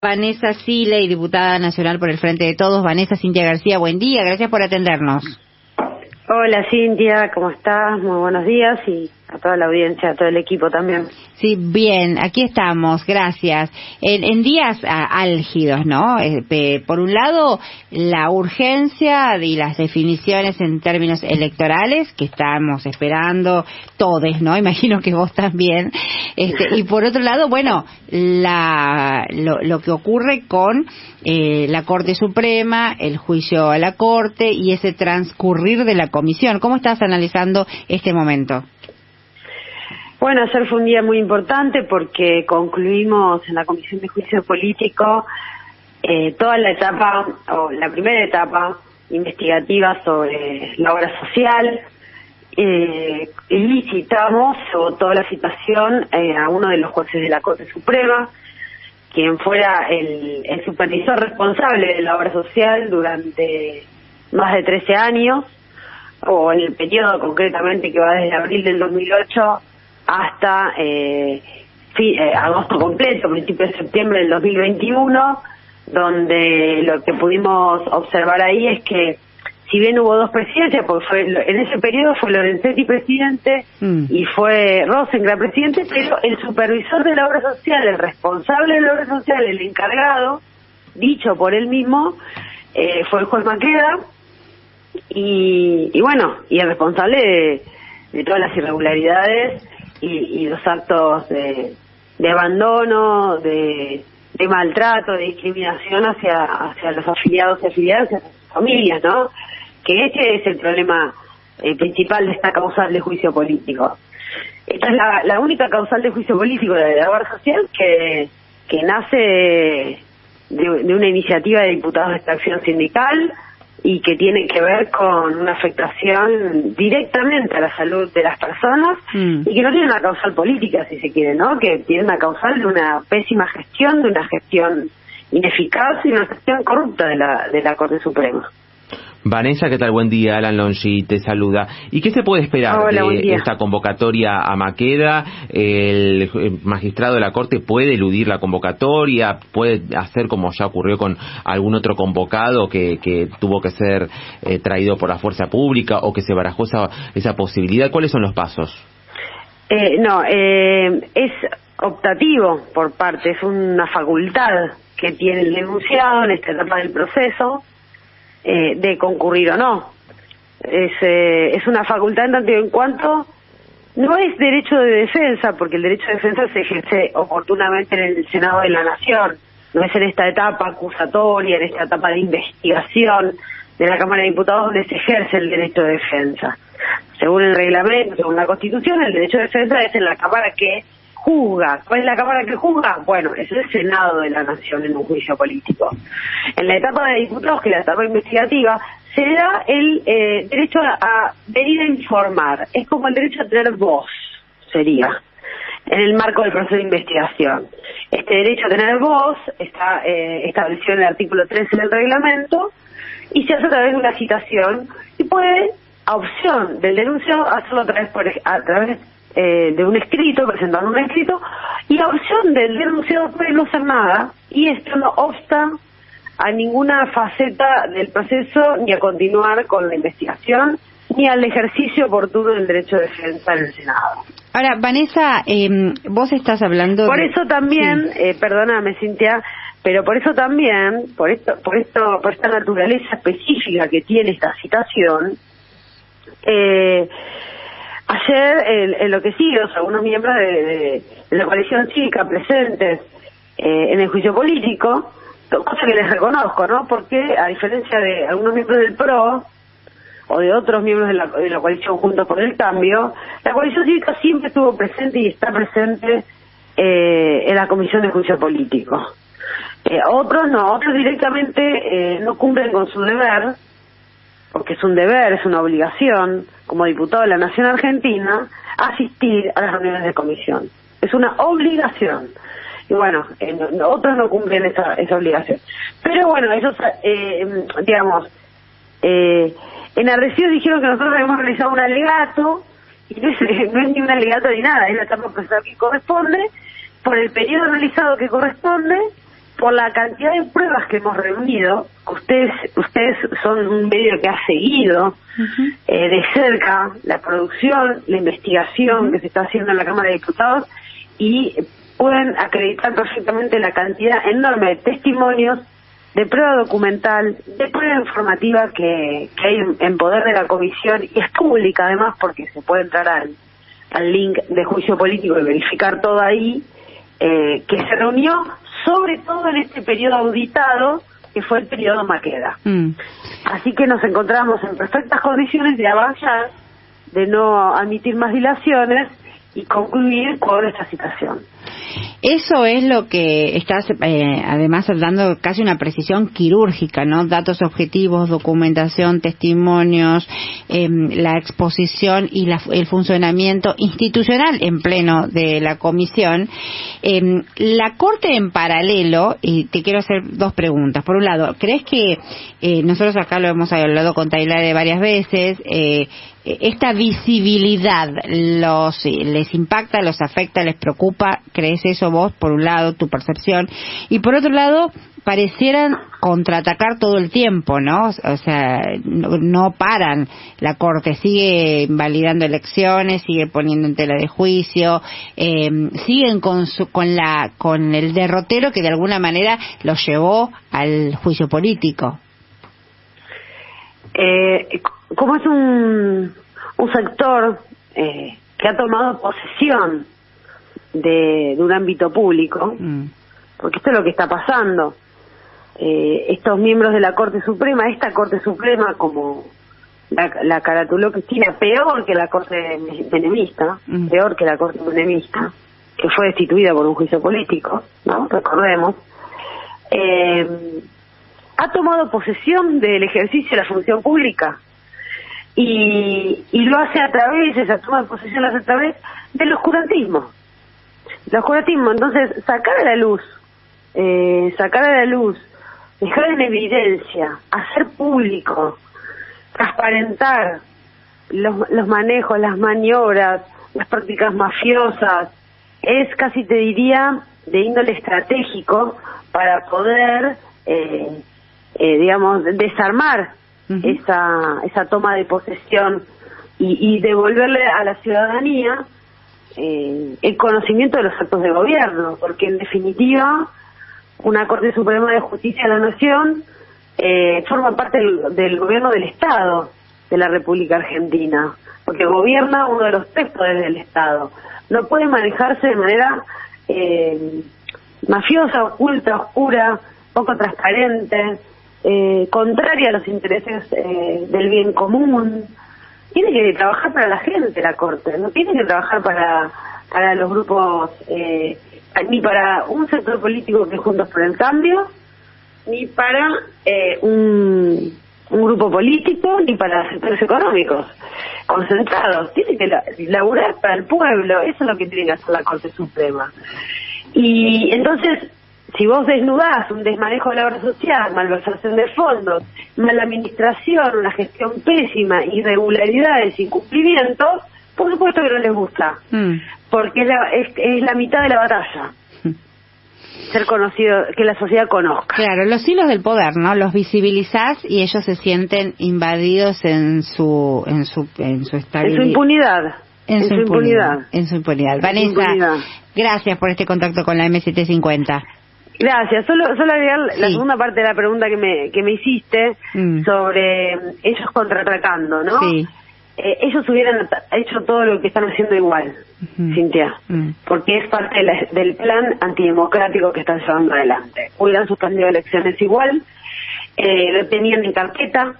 Vanessa Sile, diputada nacional por el Frente de Todos. Vanessa, Cintia García, buen día, gracias por atendernos. Hola Cintia, ¿cómo estás? Muy buenos días y a toda la audiencia, a todo el equipo también. Sí, bien, aquí estamos, gracias. En días álgidos, ¿no? Por un lado, la urgencia y las definiciones en términos electorales que estamos esperando todos, ¿no? Imagino que vos también. Y por otro lado, bueno, lo que ocurre con la Corte Suprema, el juicio a la Corte y ese transcurrir de la Comisión. ¿Cómo estás analizando este momento? Bueno, ayer fue un día muy importante porque concluimos en la Comisión de Juicio Político toda la etapa, o la primera etapa investigativa sobre la obra social. Y citamos, se votó la citación a uno de los jueces de la Corte Suprema, quien fuera el supervisor responsable de la obra social durante más de 13 años, o en el periodo concretamente que va desde abril del 2008 hasta agosto completo, principio de septiembre del 2021, donde lo que pudimos observar ahí es que si bien hubo dos presidencias, porque en ese periodo fue Lorenzetti presidente y fue Rosengren presidente, pero el supervisor de la obra social, el responsable de la obra social, el encargado, dicho por él mismo, fue el juez Maqueda, y bueno, y el responsable de todas las irregularidades y los actos de abandono, de maltrato, de discriminación hacia los afiliados y afiliadas, hacia sus familias, ¿no? Que ese es el problema principal de esta causal de juicio político. Esta es la única causal de juicio político de la obra social que nace de una iniciativa de diputados de esta acción sindical y que tiene que ver con una afectación directamente a la salud de las personas y que no tiene una causal política, si se quiere, ¿no? Que tiene una causal de una pésima gestión, de una gestión ineficaz y una gestión corrupta de la Corte Suprema. Vanessa, ¿qué tal? Buen día, Alan Longi te saluda. ¿Y qué se puede esperar de esta convocatoria a Maqueda? ¿El magistrado de la Corte puede eludir la convocatoria? ¿Puede hacer como ya ocurrió con algún otro convocado que tuvo que ser traído por la fuerza pública o que se barajó esa posibilidad? ¿Cuáles son los pasos? Es optativo por parte, es una facultad que tiene el denunciado en esta etapa del proceso de concurrir o no. Es una facultad en tanto y en cuanto no es derecho de defensa, porque el derecho de defensa se ejerce oportunamente en el Senado de la Nación, no es en esta etapa acusatoria, en esta etapa de investigación de la Cámara de Diputados donde se ejerce el derecho de defensa. Según el reglamento, según la Constitución, el derecho de defensa es en la Cámara que juzga. ¿Cuál es la Cámara que juzga? Bueno, es el Senado de la Nación en un juicio político. En la etapa de diputados, que es la etapa investigativa, se da el derecho a venir a informar. Es como el derecho a tener voz, sería, en el marco del proceso de investigación. Este derecho a tener voz está establecido en el artículo 13 del reglamento y se hace a través de una citación y puede, a opción del denunciado, hacerlo a través de un escrito, presentando un escrito, y la opción del denunciado puede no hacer nada, y esto no obsta a ninguna faceta del proceso, ni a continuar con la investigación, ni al ejercicio oportuno del derecho de defensa en el Senado. Ahora, Vanessa, vos estás hablando... Por eso también, perdóname Cintia, pero por eso también, por esta naturaleza específica que tiene esta citación, ayer enloquecidos algunos miembros de la coalición cívica presentes en el juicio político, cosa que les reconozco, ¿no? Porque a diferencia de algunos miembros del PRO o de otros miembros de la coalición Juntos por el Cambio, la coalición cívica siempre estuvo presente y está presente en la comisión de juicio político. Otros no, otros directamente no cumplen con su deber, porque es un deber, es una obligación, como diputado de la Nación Argentina, asistir a las reuniones de comisión. Es una obligación. Y bueno, otros no cumplen esa obligación. Pero bueno, ellos, enardecidos dijeron que nosotros habíamos realizado un alegato, y no es ni un alegato ni nada, es la etapa procesal que corresponde, por el periodo realizado que corresponde, por la cantidad de pruebas que hemos reunido, ustedes son un medio que ha seguido de cerca la producción, la investigación que se está haciendo en la Cámara de Diputados, y pueden acreditar perfectamente la cantidad enorme de testimonios, de prueba documental, de prueba informativa que hay en poder de la comisión, y es pública además porque se puede entrar al link de juicio político y verificar todo ahí, que se reunió sobre todo en este periodo auditado, que fue el periodo Maqueda. Así que nos encontramos en perfectas condiciones de avanzar, de no admitir más dilaciones y concluir con esta situación. Eso es lo que estás, además, dando casi una precisión quirúrgica, ¿no? Datos objetivos, documentación, testimonios, la exposición y el funcionamiento institucional en pleno de la comisión. La Corte en paralelo, y te quiero hacer dos preguntas. Por un lado, ¿crees que, nosotros acá lo hemos hablado con Tailade varias veces, esta visibilidad les impacta, los afecta, les preocupa? ¿Crees eso vos, por un lado, tu percepción? Y por otro lado, parecieran contraatacar todo el tiempo, ¿no? O sea, no paran. La Corte sigue invalidando elecciones, sigue poniendo en tela de juicio, siguen con el derrotero que de alguna manera los llevó al juicio político. Como es un sector que ha tomado posesión de un ámbito público, porque esto es lo que está pasando, estos miembros de la Corte Suprema, esta Corte Suprema, como la caratuló Cristina, peor que la Corte menemista, peor que la Corte menemista, que fue destituida por un juicio político, ¿no? Recordemos, ha tomado posesión del ejercicio de la función pública y lo hace a través, esa toma de posesión la hace a través del oscurantismo. El oscurantismo, entonces, sacar a la luz, dejar en evidencia, hacer público, transparentar los manejos, las maniobras, las prácticas mafiosas, es casi, te diría, de índole estratégico para poder digamos, desarmar esa toma de posesión y devolverle a la ciudadanía el conocimiento de los actos de gobierno, porque en definitiva una Corte Suprema de Justicia de la Nación forma parte del gobierno del Estado de la República Argentina, porque gobierna uno de los 3 poderes del Estado. No puede manejarse de manera mafiosa, oculta, oscura, poco transparente, contraria a los intereses del bien común. Tiene que trabajar para la gente la Corte, no tiene que trabajar para los grupos, ni para un sector político que es Juntos por el Cambio, ni para un grupo político, ni para sectores económicos concentrados. Tiene que laburar para el pueblo, eso es lo que tiene que hacer la Corte Suprema. Y entonces, si vos desnudás un desmanejo de la obra social, malversación de fondos, mala administración, una gestión pésima, irregularidades, incumplimientos, por supuesto que no les gusta, porque es la mitad de la batalla. Ser conocido, que la sociedad conozca. Claro, los hilos del poder, ¿no? Los visibilizás y ellos se sienten invadidos en su estabilidad. En su impunidad. En su impunidad. Vanessa, gracias por este contacto con la M750. Gracias. Solo agregar la segunda parte de la pregunta que me hiciste sobre ellos contraatacando, ¿no? Sí. Ellos hubieran hecho todo lo que están haciendo igual, Cintia, porque es parte del plan antidemocrático que están llevando adelante. Hubieran suspendido elecciones igual, lo tenían en carpeta,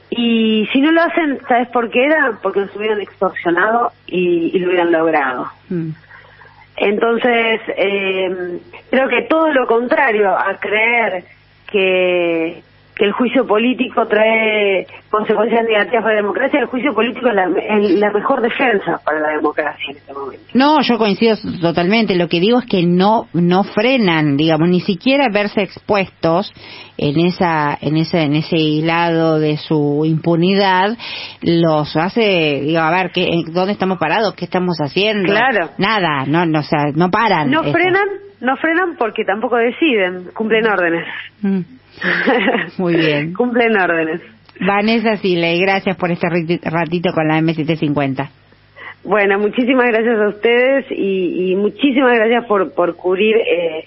y si no lo hacen, ¿sabes por qué era? Porque nos hubieran extorsionado y lo hubieran logrado. Entonces, creo que todo lo contrario a creer que el juicio político trae consecuencias negativas para la democracia, el juicio político es la mejor defensa para la democracia en este momento. No, yo coincido totalmente. Lo que digo es que no frenan, digamos, ni siquiera verse expuestos en ese hilado de su impunidad, los hace, digo, a ver, ¿dónde estamos parados? ¿Qué estamos haciendo? Claro. Nada, o sea, no paran. No frenan No frenan porque tampoco deciden, cumplen órdenes. Muy bien. Cumplen órdenes. Vanessa Siley, gracias por este ratito con la M750. Bueno, muchísimas gracias a ustedes y muchísimas gracias por cubrir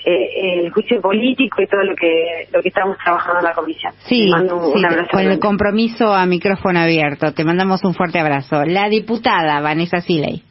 el juicio político y todo lo que estamos trabajando en la comisión. Sí, un abrazo con el compromiso a micrófono abierto. Te mandamos un fuerte abrazo. La diputada Vanessa Siley.